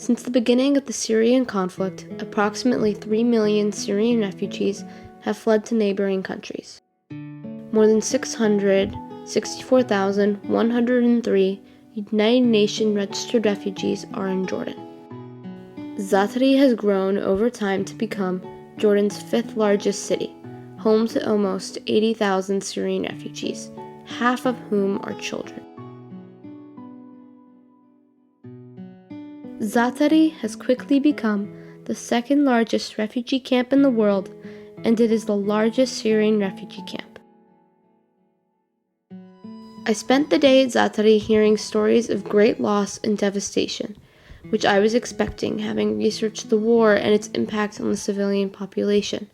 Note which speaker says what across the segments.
Speaker 1: Since the beginning of the Syrian conflict, approximately 3 million Syrian refugees have fled to neighboring countries. More than 664,103 United Nations registered refugees are in Jordan. Zaatari has grown over time to become Jordan's fifth largest city, home to almost 80,000 Syrian refugees, half of whom are children. Zaatari has quickly become the second largest refugee camp in the world, and it is the largest Syrian refugee camp. I spent the day at Zaatari hearing stories of great loss and devastation, which I was expecting, having researched the war and its impact on the civilian population.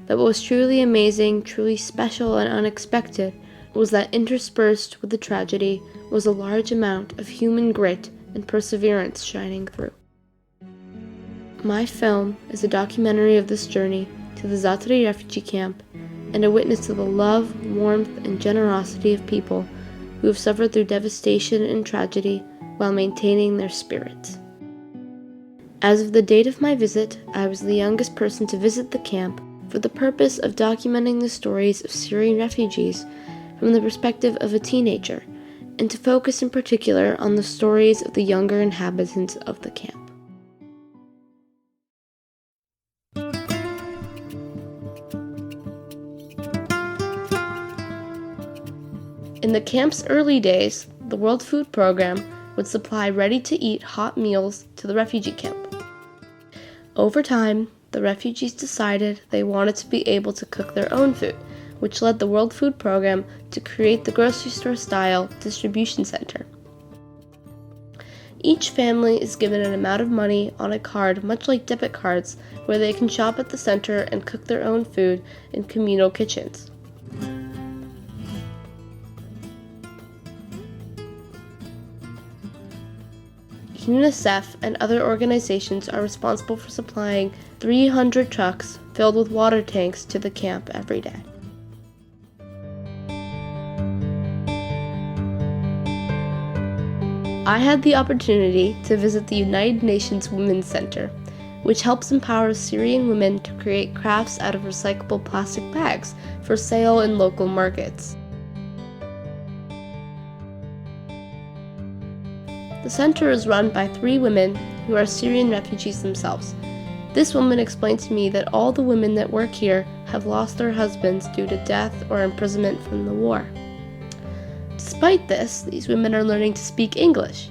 Speaker 1: But what was truly amazing, truly special, and unexpected was that interspersed with the tragedy was a large amount of human grit and perseverance shining through. My film is a documentary of this journey to the Zaatari refugee camp and a witness to the love, warmth, and generosity of people who have suffered through devastation and tragedy while maintaining their spirits. As of the date of my visit, I was the youngest person to visit the camp for the purpose of documenting the stories of Syrian refugees from the perspective of a teenager, and to focus in particular on the stories of the younger inhabitants of the camp. In the camp's early days, the World Food Program would supply ready-to-eat hot meals to the refugee camp. Over time, the refugees decided they wanted to be able to cook their own food, which led the World Food Program to create the grocery store-style distribution center. Each family is given an amount of money on a card, much like debit cards, where they can shop at the center and cook their own food in communal kitchens. UNICEF and other organizations are responsible for supplying 300 trucks filled with water tanks to the camp every day. I had the opportunity to visit the United Nations Women's Center, which helps empower Syrian women to create crafts out of recyclable plastic bags for sale in local markets. The center is run by 3 women who are Syrian refugees themselves. This woman explained to me that all the women that work here have lost their husbands due to death or imprisonment from the war. Despite this, these women are learning to speak English.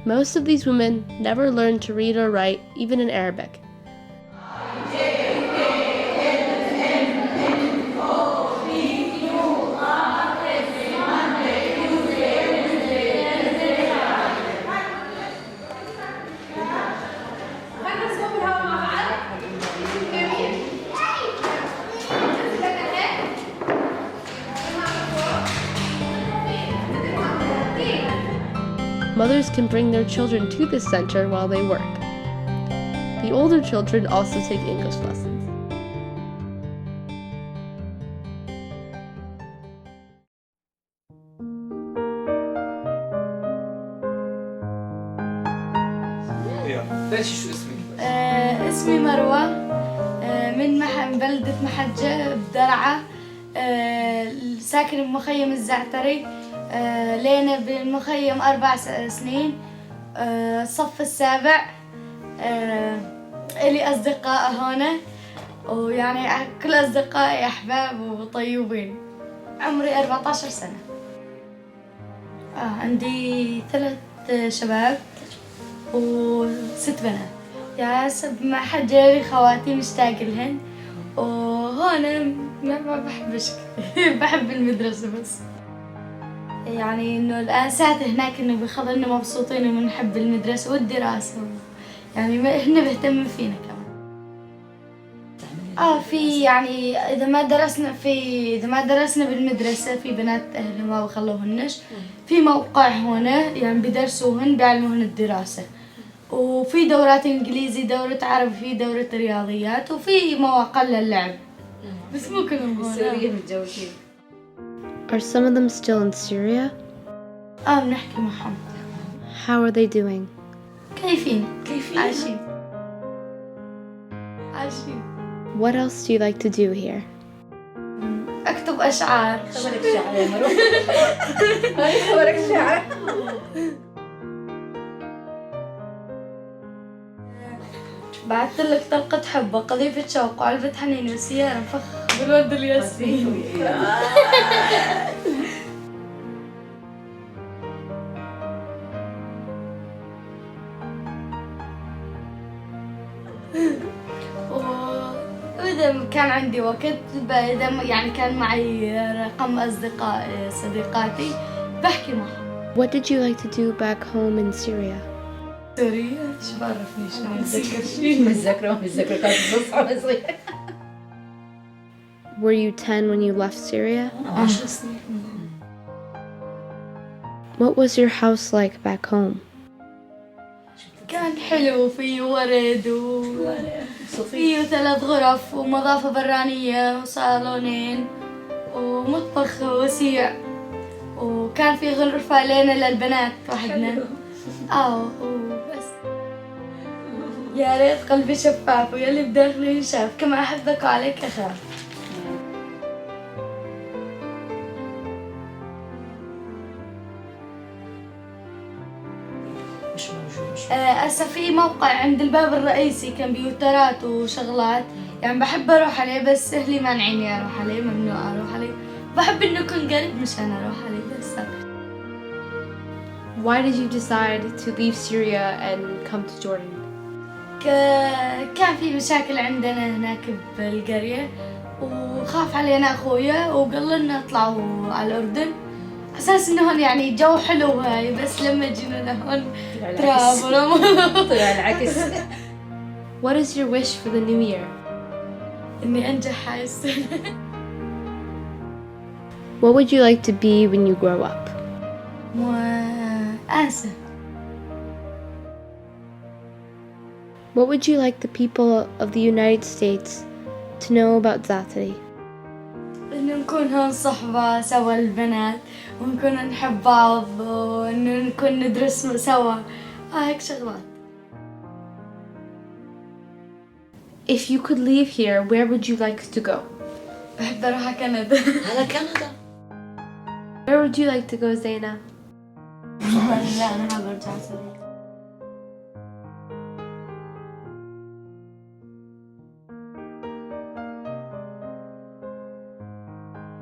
Speaker 1: Most of these women never learned to read or write, even in Arabic. Mothers can bring their children to this center while they work. The older children also take English lessons.
Speaker 2: اسمي مروة من بلدة محجة بدرعة ساكن بمخيم الزعتري لينا بالمخيم 4 سنين الصف السابع إلي أصدقاء هنا ويعني كل أصدقائي أحباب وطيبين عمري 14 سنة عندي 3 شباب و6 بنات يا سب ما حد جاري خواتي مشتاق لهن وهنا ما بحبش بحب المدرسة بس يعني إنه الآن ساعات هناك إنه بيخلينا مبسوطين وبنحب المدرسة والدراسة يعني هن بيهتموا فينا كمان. في يعني إذا ما درسنا بالمدرسة في بنات أهلهم ما بخلوهنش في موقع هنا يعني بيدرسوهن بيعلموهن الدراسة وفي دورات إنجليزي دورة عربي في دورة رياضيات وفي مواقع للعب بس مو كلهم هنا. متجوزين.
Speaker 1: Are some of them still in Syria?
Speaker 2: بنحكي معهم.
Speaker 1: How are they doing?
Speaker 2: متكيفين
Speaker 3: كيفين
Speaker 2: عايشين.
Speaker 1: What else do you like to do here?
Speaker 2: أكتب أشعار.
Speaker 3: خبرك شعر يا مرو. خبرك شعر.
Speaker 2: بعثت لك طلقة حبة قذيفة شوق وعلبة حنين وسيارة مفخ بالورد الياسمين. وإذا كان عندي وقت إذا يعني كان معي رقم صديقاتي بحكي معهم.
Speaker 1: What did you like to do back home in Syria?
Speaker 2: سوريا إيش بعرفني شو نتذكر شيء.
Speaker 3: متذكرة كانت بصحى وأنا صغيرة.
Speaker 1: Were you 10 when you left Syria?
Speaker 3: 10 سنين.
Speaker 1: What was your house like back home?
Speaker 2: كان حلو فيه ورد فيه 3 غرف ونظافة برانية وصالونين ومطبخ وسيع وكان في غرفة لنا للبنات وحدنا. وبس. يا ريت قلبي شفاف ويلي بداخلي ينشاف كما أحبك وعليك أخاف.
Speaker 3: مش موجود.
Speaker 2: هسه في موقع عند الباب الرئيسي كمبيوترات وشغلات يعني بحب أروح عليه بس أهلي مانعيني أروح عليه ممنوع أروح عليه. بحب إنه يكون قريب مشان أروح عليه بس.
Speaker 1: Why did you decide to leave Syria and come to Jordan?
Speaker 2: كان في مشاكل عندنا هناك بالقرية وخاف علينا أخويا وقال لنا اطلعوا على الأردن أساس إنه هون يعني جو حلو هاي بس لما جينا لهون تراب
Speaker 3: طلع العكس.
Speaker 1: What is your wish for the new year?
Speaker 2: إني أنجح هاي السنة.
Speaker 1: What would you like to be when you grow up?
Speaker 2: أنسى.
Speaker 1: What would you like the people of the United States to know about Zaatari?
Speaker 2: إنه نكون هون صحبة سوا البنات ونكون نحب بعض وإنه نكون ندرس سوا هيك شغلات.
Speaker 1: If you could leave here, where would you like to go?
Speaker 2: بحب أروح على كندا.
Speaker 3: على كندا.
Speaker 1: Where would you like to go, Zaina?
Speaker 2: لا أنا ما برجع سوريا.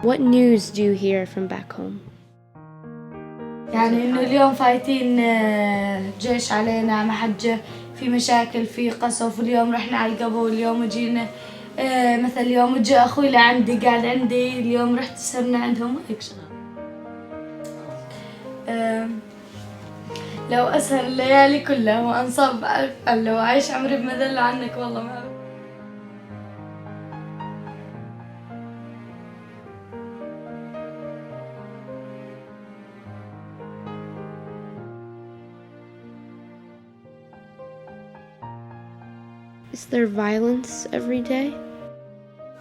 Speaker 1: What news do you hear from back home?
Speaker 2: يعني إنه اليوم فايتين جيش علينا محجة في مشاكل في قصف اليوم رحنا على القبو اليوم جينا مثل اليوم جاء أخوي لعندي قاعد عندي اليوم رحت سرنا عندهم هيك شغل. لو أسهر الليالي كلها وأنصب ألف وعيش عمري بمذلة عنك والله ما
Speaker 1: Is there violence every day?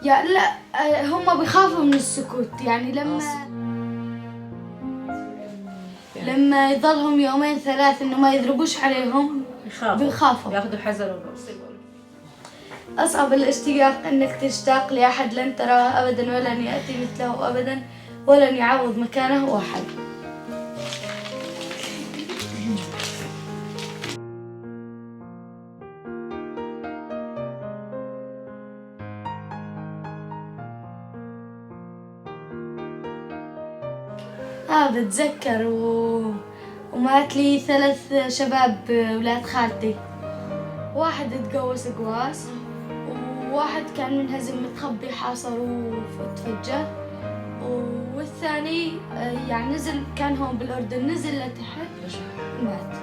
Speaker 2: يا لا هم بيخافوا من السكوت يعني لما يضلهم 2-3 إنه ما يضربوش عليهم بيخافوا
Speaker 3: ياخذوا حذرهم.
Speaker 2: أصعب الاشتياق إنك تشتاق لأحد لن تراه أبدا ولن يأتي مثله أبدا ولن يعوض مكانه أحد. بتذكر ومات لي 3 شباب ولاد خالتي. واحد اتجوز قواس وواحد كان منهزم متخبي حاصروه وتفجر والثاني يعني نزل كان هون بالأردن نزل لتحت مات.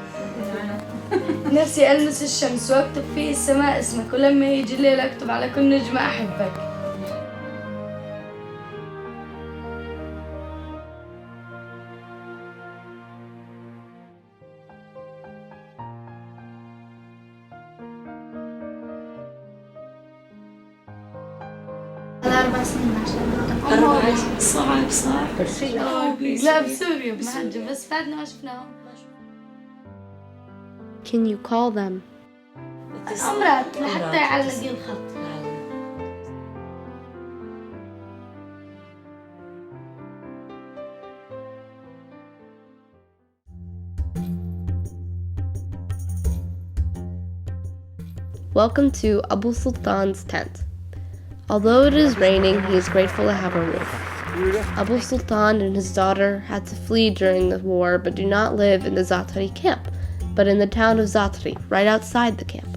Speaker 2: نفسي ألمس الشمس واكتب في السماء اسمك ولما يجي الليل اكتب على كل نجمة أحبك. على 4 سنين عشان صعب
Speaker 3: كل شيء.
Speaker 2: لا بسوريا بمحجة بس فاتنا ما شفناهم.
Speaker 1: can you call them?
Speaker 2: أمرات لحتى يعلق الخط.
Speaker 1: Welcome to Abu Sultan's tent. Although it is raining, he is grateful to have a roof. Abu Sultan and his daughter had to flee during the war but do not live in the Zaatari camp, but in the town of Zaatari, right outside the camp.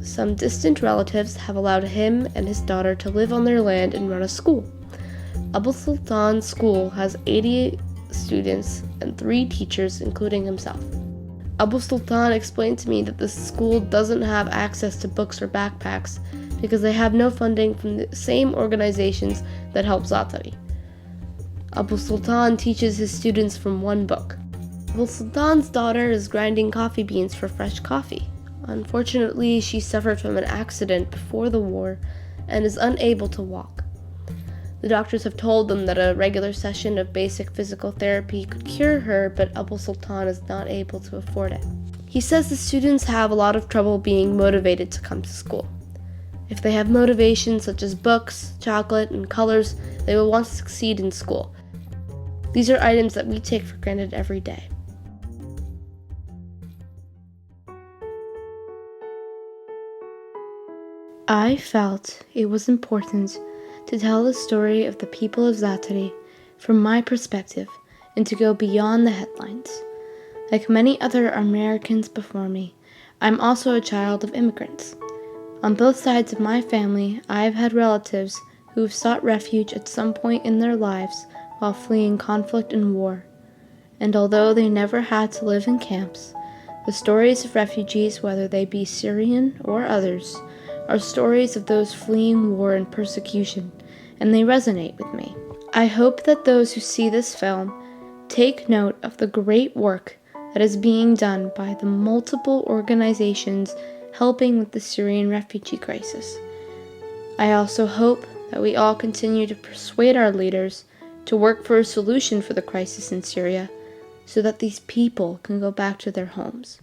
Speaker 1: Some distant relatives have allowed him and his daughter to live on their land and run a school. Abu Sultan's school has 80 students and 3 teachers, including himself. Abu Sultan explained to me that the school doesn't have access to books or backpacks because they have no funding from the same organizations that help Zaatari. Abu Sultan teaches his students from one book. Abu Sultan's daughter is grinding coffee beans for fresh coffee. Unfortunately, she suffered from an accident before the war and is unable to walk. The doctors have told them that a regular session of basic physical therapy could cure her, but Abu Sultan is not able to afford it. He says the students have a lot of trouble being motivated to come to school. If they have motivations such as books, chocolate, and colors, they will want to succeed in school. These are items that we take for granted every day. I felt it was important to tell the story of the people of Zaatari from my perspective and to go beyond the headlines. Like many other Americans before me, I'm also a child of immigrants. On both sides of my family, I've had relatives who have sought refuge at some point in their lives while fleeing conflict and war. And although they never had to live in camps, the stories of refugees, whether they be Syrian or others, are stories of those fleeing war and persecution, and they resonate with me. I hope that those who see this film take note of the great work that is being done by the multiple organizations helping with the Syrian refugee crisis. I also hope that we all continue to persuade our leaders to work for a solution for the crisis in Syria so that these people can go back to their homes.